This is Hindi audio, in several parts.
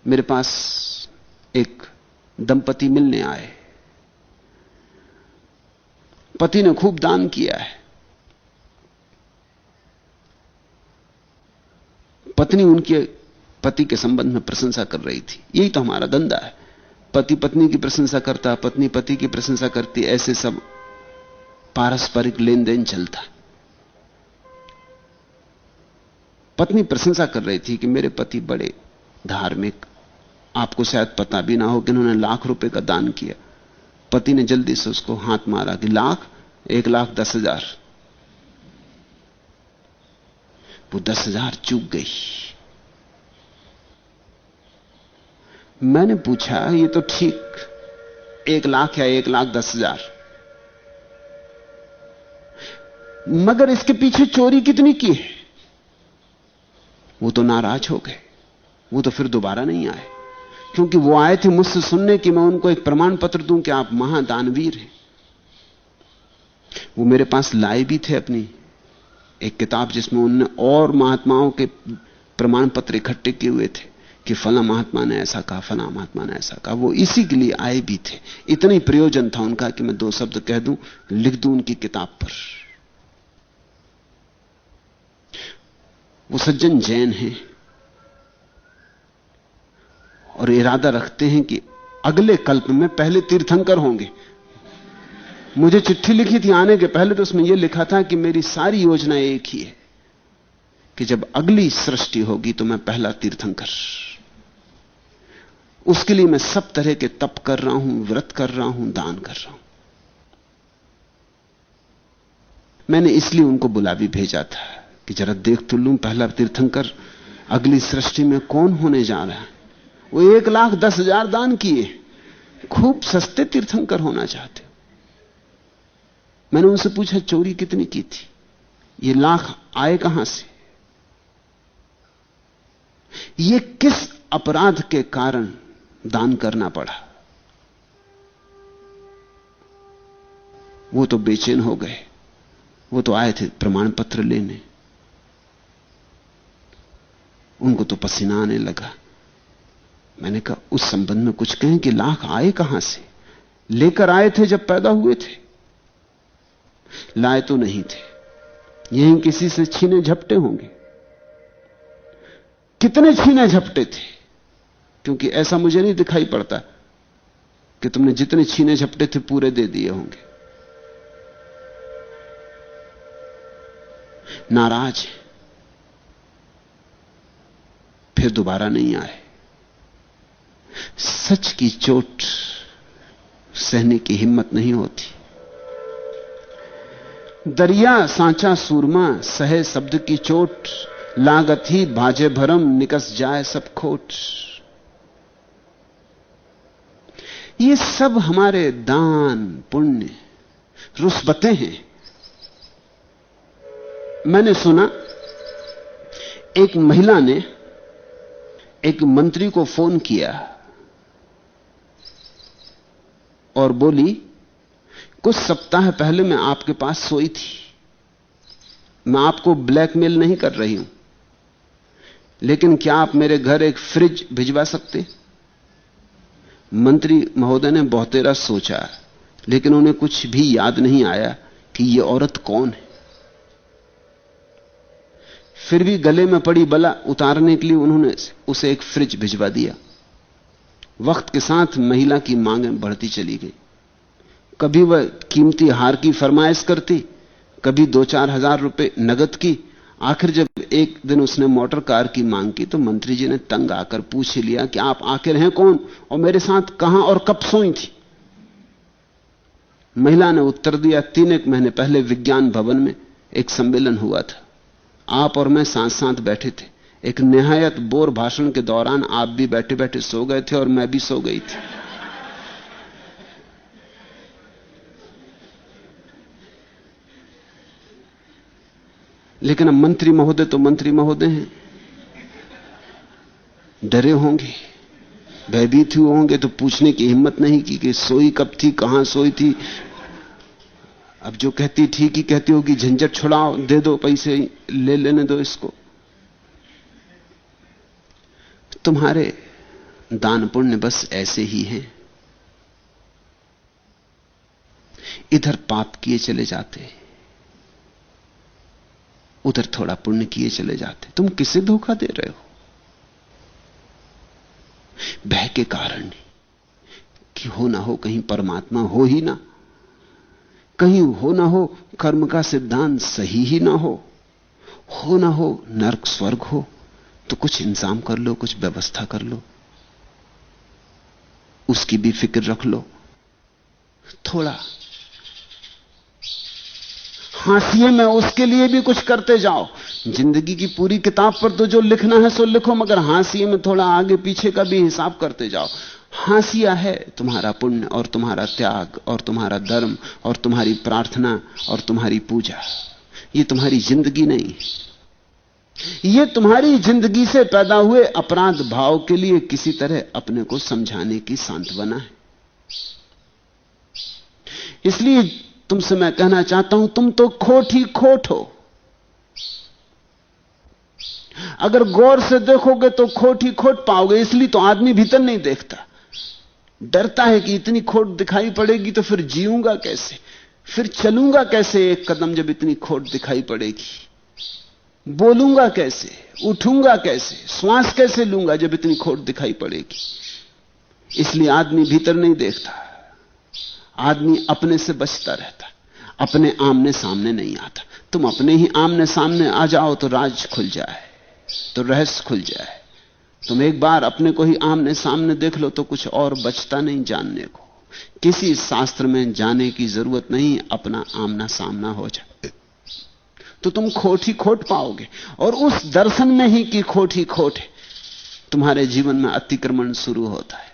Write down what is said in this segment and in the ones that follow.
मेरे पास एक दंपति मिलने आए। पति ने खूब दान किया है। पत्नी उनके पति के संबंध में प्रशंसा कर रही थी। यही तो हमारा धंधा है, पति पत्नी की प्रशंसा करता, पत्नी पति की प्रशंसा करती, ऐसे सब पारस्परिक लेन देन चलता। पत्नी प्रशंसा कर रही थी कि मेरे पति बड़े धार्मिक, आपको शायद पता भी ना हो कि उन्होंने ₹1,00,000 का दान किया। पति ने जल्दी से उसको हाथ मारा कि लाख, 1,10,000। वो 10,000 चूक गई। मैंने पूछा, ये तो ठीक 1,00,000 या 1,10,000, मगर इसके पीछे चोरी कितनी की है? वो तो नाराज हो गए। वो तो फिर दोबारा नहीं आए, क्योंकि वो आए थे मुझसे सुनने कि मैं उनको एक प्रमाण पत्र दूं कि आप महादानवीर हैं। वो मेरे पास लाए भी थे अपनी एक किताब, जिसमें उन्होंने और महात्माओं के प्रमाण पत्र इकट्ठे किए हुए थे कि फला महात्मा ने ऐसा कहा, फला महात्मा ने ऐसा कहा। वो इसी के लिए आए भी थे। इतना ही प्रयोजन था उनका कि मैं 2 शब्द कह दूं, लिख दूं उनकी किताब पर। वो सज्जन जैन हैं और इरादा रखते हैं कि अगले कल्प में पहले तीर्थंकर होंगे। मुझे चिट्ठी लिखी थी आने के पहले, तो उसमें यह लिखा था कि मेरी सारी योजना एक ही है कि जब अगली सृष्टि होगी तो मैं पहला तीर्थंकर। उसके लिए मैं सब तरह के तप कर रहा हूं, व्रत कर रहा हूं, दान कर रहा हूं। मैंने इसलिए उनको बुला भी भेजा था कि जरा देख तो लूं पहला तीर्थंकर अगली सृष्टि में कौन होने जा रहा है। वो 1,10,000 दान किए, खूब सस्ते तीर्थंकर होना चाहते हो। मैंने उनसे पूछा, चोरी कितनी की थी? ये लाख आए कहां से? ये किस अपराध के कारण दान करना पड़ा? वो तो बेचैन हो गए। वो तो आए थे प्रमाण पत्र लेने। उनको तो पसीना आने लगा। मैंने कहा, उस संबंध में कुछ कहें कि लाख आए कहां से? लेकर आए थे जब पैदा हुए थे? लाए तो नहीं थे, यहीं किसी से छीने झपटे होंगे। कितने छीने झपटे थे? क्योंकि ऐसा मुझे नहीं दिखाई पड़ता कि तुमने जितने छीने झपटे थे पूरे दे दिए होंगे। नाराज है, फिर दोबारा नहीं आए। सच की चोट सहने की हिम्मत नहीं होती। दरिया सांचा सूरमा सहे शब्द की चोट, लागत ही भाजे भरम निकस जाए सब खोट। ये सब हमारे दान पुण्य रुस्बतें हैं। मैंने सुना एक महिला ने एक मंत्री को फोन किया और बोली, कुछ सप्ताह पहले मैं आपके पास सोई थी। मैं आपको ब्लैकमेल नहीं कर रही हूं, लेकिन क्या आप मेरे घर एक फ्रिज भिजवा सकते? मंत्री महोदय ने बहुतेरा सोचा, लेकिन उन्हें कुछ भी याद नहीं आया कि यह औरत कौन है। फिर भी गले में पड़ी बला उतारने के लिए उन्होंने उसे एक फ्रिज भिजवा दिया। वक्त के साथ महिला की मांगें बढ़ती चली गई। कभी वह कीमती हार की फरमाइश करती, कभी 2-4 हजार रुपए नगद की। आखिर जब एक दिन उसने मोटर कार की मांग की तो मंत्री जी ने तंग आकर पूछ लिया कि आप आखिर हैं कौन और मेरे साथ कहां और कब सोई थी? महिला ने उत्तर दिया, 3 महीने पहले विज्ञान भवन में एक सम्मेलन हुआ था। आप और मैं साथ साथ बैठे थे। एक निहायत बोर भाषण के दौरान आप भी बैठे बैठे सो गए थे और मैं भी सो गई थी। लेकिन अब मंत्री महोदय तो मंत्री महोदय हैं, डरे होंगे, भयभीत हुए होंगे, तो पूछने की हिम्मत नहीं की कि सोई कब थी, कहां सोई थी। अब जो कहती ठीक ही कहती होगी, झंझट छुड़ाओ, दे दो पैसे, ले लेने दो इसको। तुम्हारे दान पुण्य बस ऐसे ही हैं। इधर पाप किए चले जाते, उधर थोड़ा पुण्य किए चले जाते। तुम किसे धोखा दे रहे हो? भय के कारण कि हो ना हो कहीं परमात्मा हो ही ना, कहीं हो ना हो कर्म का सिद्धांत सही ही ना हो ना हो नरक स्वर्ग हो। तो कुछ इंतजाम कर लो, कुछ व्यवस्था कर लो, उसकी भी फिक्र रख लो। थोड़ा हाशिए में उसके लिए भी कुछ करते जाओ। जिंदगी की पूरी किताब पर तो जो लिखना है सो लिखो, मगर हाशिए में थोड़ा आगे पीछे का भी हिसाब करते जाओ। हाशिया है तुम्हारा पुण्य और तुम्हारा त्याग और तुम्हारा धर्म और तुम्हारी प्रार्थना और तुम्हारी पूजा। ये तुम्हारी जिंदगी नहीं, ये तुम्हारी जिंदगी से पैदा हुए अपराध भाव के लिए किसी तरह अपने को समझाने की सांत्वना है। इसलिए तुमसे मैं कहना चाहता हूं, तुम तो खोट ही खोट हो। अगर गौर से देखोगे तो खोट ही खोट पाओगे। इसलिए तो आदमी भीतर नहीं देखता, डरता है कि इतनी खोट दिखाई पड़ेगी तो फिर जीऊंगा कैसे, फिर चलूंगा कैसे एक कदम जब इतनी खोट दिखाई पड़ेगी, बोलूंगा कैसे, उठूंगा कैसे, श्वास कैसे लूंगा जब इतनी खोट दिखाई पड़ेगी। इसलिए आदमी भीतर नहीं देखता, आदमी अपने से बचता रहता, अपने आमने सामने नहीं आता। तुम अपने ही आमने सामने आ जाओ तो राज खुल जाए, तो रहस्य खुल जाए। तुम एक बार अपने को ही आमने सामने देख लो तो कुछ और बचता नहीं जानने को। किसी शास्त्र में जाने की जरूरत नहीं, अपना आमना सामना हो जाए तो तुम खोट ही खोट पाओगे। और उस दर्शन में ही कि खोट ही खोट है, तुम्हारे जीवन में अतिक्रमण शुरू होता है।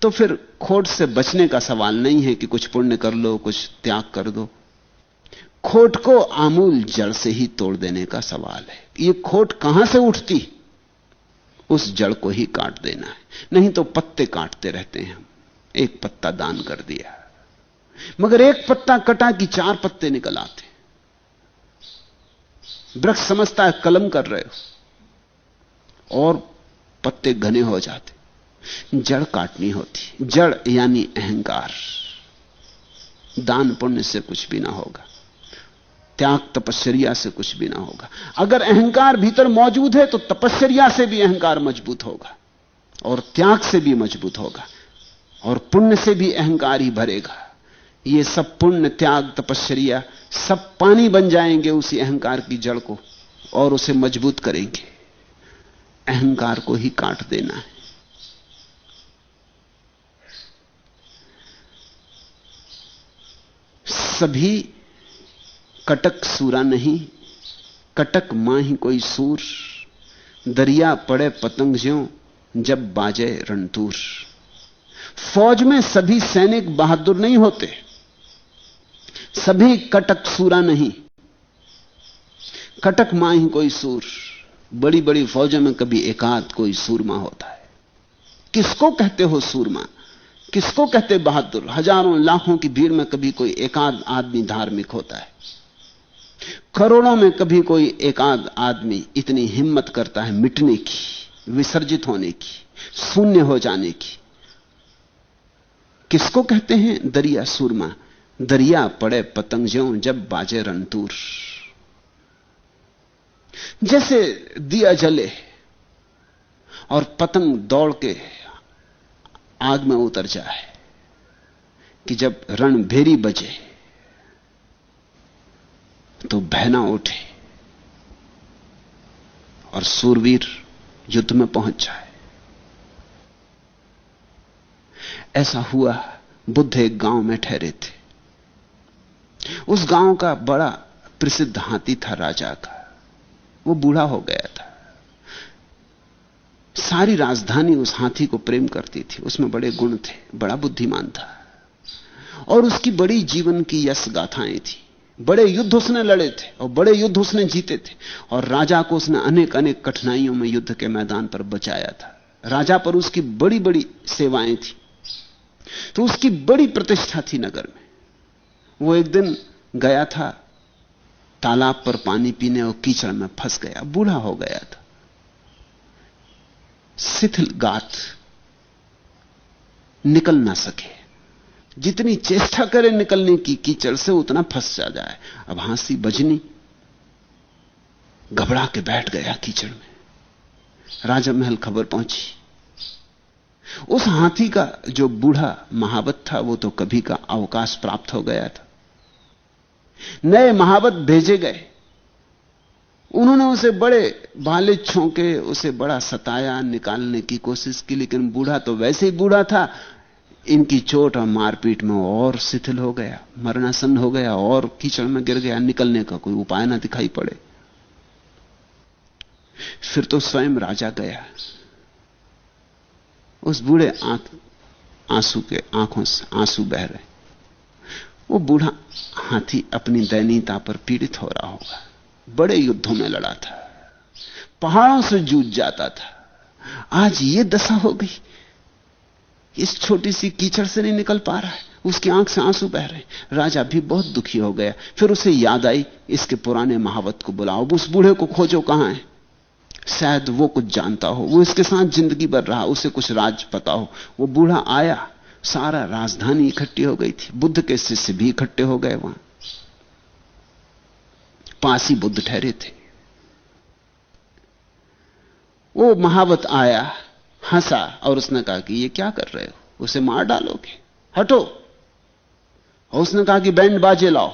तो फिर खोट से बचने का सवाल नहीं है कि कुछ पुण्य कर लो, कुछ त्याग कर दो। खोट को आमूल जड़ से ही तोड़ देने का सवाल है। ये खोट कहां से उठती, उस जड़ को ही काट देना है। नहीं तो पत्ते काटते रहते हैं हम। एक पत्ता दान कर दिया, मगर एक पत्ता कटा कि 4 पत्ते निकल आते। वृक्ष समझता है कलम कर रहे हो और पत्ते घने हो जाते। जड़ काटनी होती, जड़ यानी अहंकार। दान पुण्य से कुछ भी ना होगा, त्याग तपश्चर्या से कुछ भी ना होगा। अगर अहंकार भीतर मौजूद है तो तपश्चर्या से भी अहंकार मजबूत होगा और त्याग से भी मजबूत होगा और पुण्य से भी अहंकार ही भरेगा। ये सब पुण्य, त्याग, तपश्चर्या सब पानी बन जाएंगे उसी अहंकार की जड़ को और उसे मजबूत करेंगे। अहंकार को ही काट देना है। सभी कटक सूरा नहीं, कटक माही कोई सूर। दरिया पड़े पतंग ज्यों जब बाजे रणतूर। फौज में सभी सैनिक बहादुर नहीं होते, सभी कटक सूरा नहीं। कटक माही कोई सूर। बड़ी बड़ी फौजों में कभी एकाध कोई सूरमा होता है। किसको कहते हो सूरमा, किसको कहते बहादुर? हजारों लाखों की भीड़ में कभी कोई एकाध आदमी धार्मिक होता है। करोड़ों में कभी कोई एकाध आदमी इतनी हिम्मत करता है मिटने की, विसर्जित होने की, शून्य हो जाने की। किसको कहते हैं दरिया सूरमा? दरिया पड़े पतंग ज्यों जब बाजे रणतूर। जैसे दिया जले और पतंग दौड़ के आग में उतर जाए कि जब रणभेरी बजे तो भय ना उठे और सूरवीर युद्ध में पहुंच जाए। ऐसा हुआ। बुद्ध एक गांव में ठहरे थे। उस गांव का बड़ा प्रसिद्ध हाथी था राजा का। वो बूढ़ा हो गया था। सारी राजधानी उस हाथी को प्रेम करती थी। उसमें बड़े गुण थे, बड़ा बुद्धिमान था और उसकी बड़ी जीवन की यश गाथाएं थी। बड़े युद्ध उसने लड़े थे और बड़े युद्ध उसने जीते थे और राजा को उसने अनेक अनेक कठिनाइयों में युद्ध के मैदान पर बचाया था। राजा पर उसकी बड़ी बड़ी सेवाएं थी, तो उसकी बड़ी प्रतिष्ठा थी नगर में। वो एक दिन गया था तालाब पर पानी पीने और कीचड़ में फंस गया। बूढ़ा हो गया था, शिथिल गात, निकल ना सके। जितनी चेष्टा करे निकलने की कीचड़ से उतना फंस जाए। अब हांसी बजनी घबरा के बैठ गया कीचड़ में। राजा महल खबर पहुंची। उस हाथी का जो बूढ़ा महावत था वो तो कभी का अवकाश प्राप्त हो गया था। नए महावत भेजे गए। उन्होंने उसे बड़े भाले छोंके, उसे बड़ा सताया, निकालने की कोशिश की, लेकिन बूढ़ा तो वैसे ही बूढ़ा था। इनकी चोट और मारपीट में और शिथिल हो गया, मरणासन हो गया और कीचड़ में गिर गया। निकलने का कोई उपाय ना दिखाई पड़े। फिर तो स्वयं राजा गया। उस बूढ़े आंखों से आंसू बह रहे। वो बूढ़ा हाथी अपनी दयनीयता पर पीड़ित हो रहा होगा। बड़े युद्धों में लड़ा था, पहाड़ों से जूझ जाता था। आज ये दशा हो गई, इस छोटी सी कीचड़ से नहीं निकल पा रहा है। उसकी आंख से आंसू बह रहे। राजा भी बहुत दुखी हो गया। फिर उसे याद आई, इसके पुराने महावत को बुलाओ, उस बूढ़े को खोजो, कहां है। शायद वो कुछ जानता हो, वो इसके साथ जिंदगी भर रहा, उसे कुछ राज पता हो। वो बूढ़ा आया, सारा राजधानी इकट्ठी हो गई थी। बुद्ध के शिष्य भी इकट्ठे हो गए वहां, पास ही बुद्ध ठहरे थे। वो महावत आया, हंसा और उसने कहा कि ये क्या कर रहे हो, उसे मार डालोगे, हटो। और उसने कहा कि बैंड बाजे लाओ,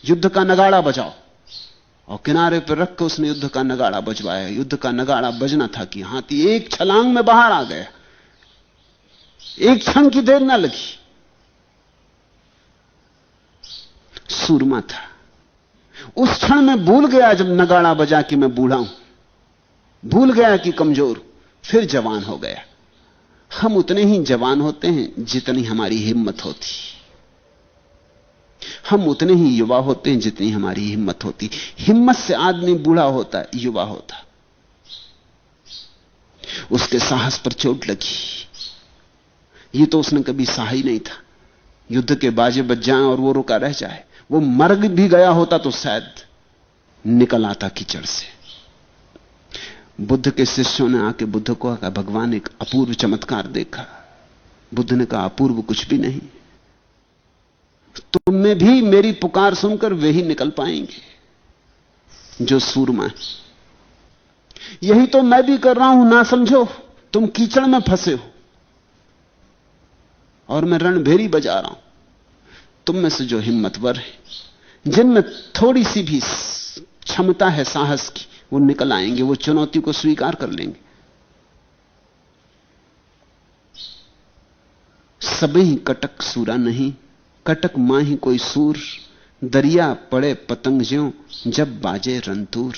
युद्ध का नगाड़ा बजाओ। और किनारे पर रख के उसने युद्ध का नगाड़ा बजवाया। युद्ध का नगाड़ा बजना था कि हाथी एक छलांग में बाहर आ गया। एक क्षण की देर ना लगी। सूरमा था। उस क्षण में भूल गया, जब नगाड़ा बजा कि मैं बूढ़ा हूं, भूल गया कि कमजोर, फिर जवान हो गया। हम उतने ही जवान होते हैं जितनी हमारी हिम्मत होती। हम उतने ही युवा होते हैं जितनी हमारी हिम्मत होती। हिम्मत से आदमी बूढ़ा होता है, युवा होता। उसके साहस पर चोट लगी। ये तो उसने कभी सहा ही नहीं था। युद्ध के बाजे बज जाएं और वो रुका रह जाए। वो मर भी गया होता तो शायद निकल आता कीचड़ से। बुद्ध के शिष्यों ने आके बुद्ध को कहा, भगवान एक अपूर्व चमत्कार देखा। बुद्ध ने कहा, अपूर्व कुछ भी नहीं, तुम में भी मेरी पुकार सुनकर वे ही निकल पाएंगे जो सूरमा है। यही तो मैं भी कर रहा हूं, ना समझो। तुम कीचड़ में फंसे हो और मैं रणभेरी बजा रहा हूं। तुम में से जो हिम्मतवर है, जिनमें थोड़ी सी भी क्षमता है साहस की, वो निकल आएंगे, वो चुनौती को स्वीकार कर लेंगे। सबही कटक सूरा नहीं, कटक मां ही कोई सूर। दरिया पड़े पतंग ज्यों, जब बाजे रंतूर।